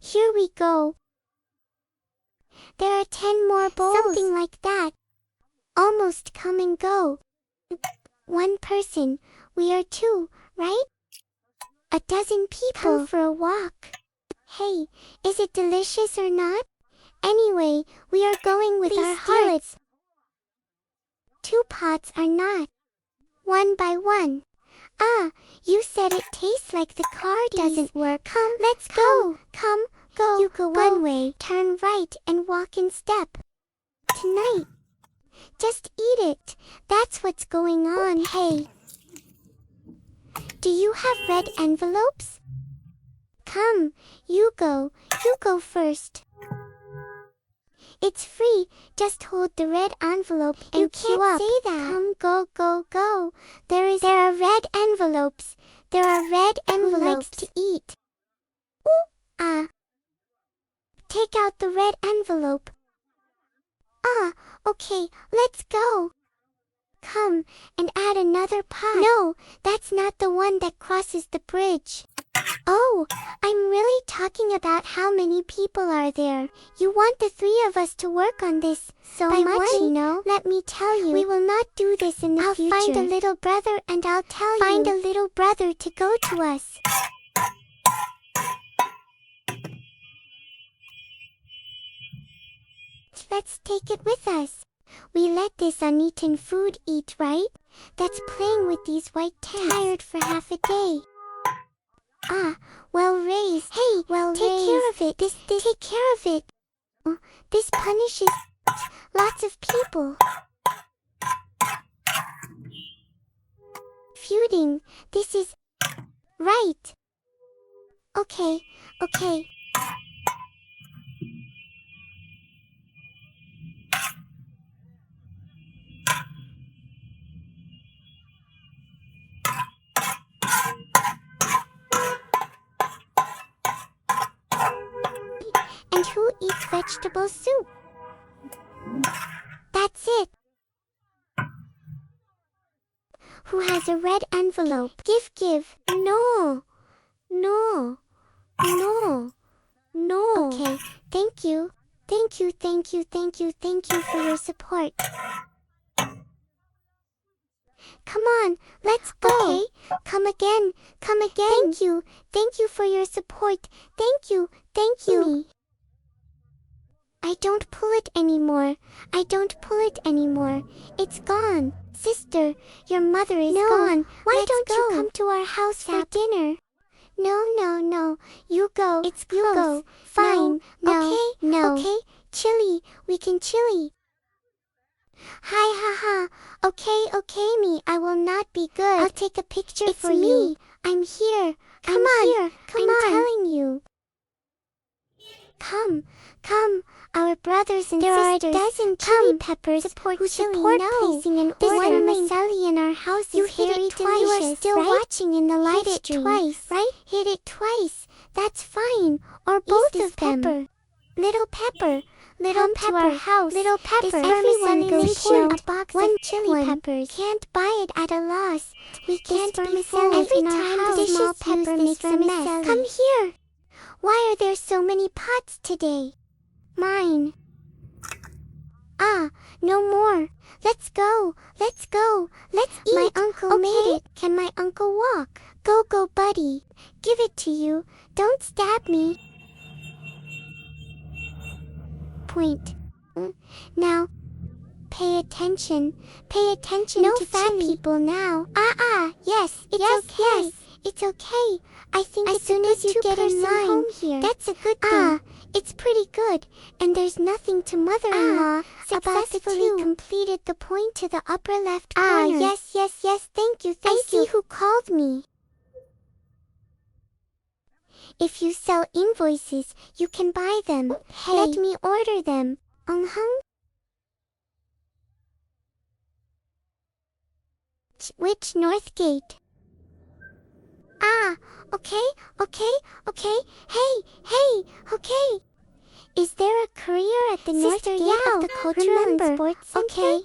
Here we go. There are 10 more bowls. Something like that. Almost come and go. One person. We are 2, right? A dozen people. Come for a walk. Hey, is it delicious or not? Anyway, we are going with our hearts. 2 pots are not. One by one. Ah, you said it tastes like the card doesn't work. Come, let's go. Come, go. You go one way, turn right and walk in step. Tonight. Just eat it. That's what's going on. Hey. Do you have red envelopes? Come, you go first. It's free, just hold the red envelope and queue up. You can't say that. Come, go. There are red envelopes. There are red envelopes. Who likes to eat? Ooh, take out the red envelope. Okay, let's go. Come, and add another pot. No, that's not the one that crosses the bridge. Oh, I'm really talking about how many people are there. You want the 3 of us to work on this so much, you know? Let me tell you, we will not do this in the future. I'll find a little brother and I'll tell you. Find a little brother to go to us. Let's take it with us. We let this uneaten food eat, right? That's playing with these white tents. Tired for half a day. Well raised. Hey, well take raised. Care of it. Take care of it. This punishes lots of people. Feuding. This is right. Okay. And who eats vegetable soup? That's it. Who has a red envelope? Give. No. Okay, thank you for your support. Come on, let's go. Okay. Come again. Thank you for your support. Thank you. I don't pull it anymore. It's gone. Sister, your mother is gone. Why don't you come to our house for dinner? No. You go. It's close. You go. Fine. No. Okay. Chili. We can chili. Hi. Okay, me. I will not be good. I'll take a picture for you. I'm here. Come on. I'm telling you. Come. Our brothers and sisters. There are a dozen chili peppers who support placing an order. One Sally in our house is very delicious. You are still watching in the live stream. Hit it twice, right? Hit it twice. That's fine. Or both of them. Little pepper. To our house. Little pepper. Everyone goes import a box of chili peppers. Can't buy it at a loss. We can't be full every time the small pepper makes a mess. Come here. Why are there so many pots today? Mine. No more. Let's go. Let's eat. My uncle made it. Can my uncle walk? Go, buddy. Give it to you. Don't stab me. Point. Now, pay attention. No to fat people now. Yes, it's okay. I think as soon as you get in line, home here, that's a good thing. It's pretty good, and there's nothing to mother-in-law. Successfully completed the point to the upper left corner. Yes. Thank you. I see who called me. If you sell invoices, you can buy them. Hey. Let me order them. Which North Gate? Okay. Hey, okay. Is there a courier at the North Gate of the Cultural and Sports Center? Okay.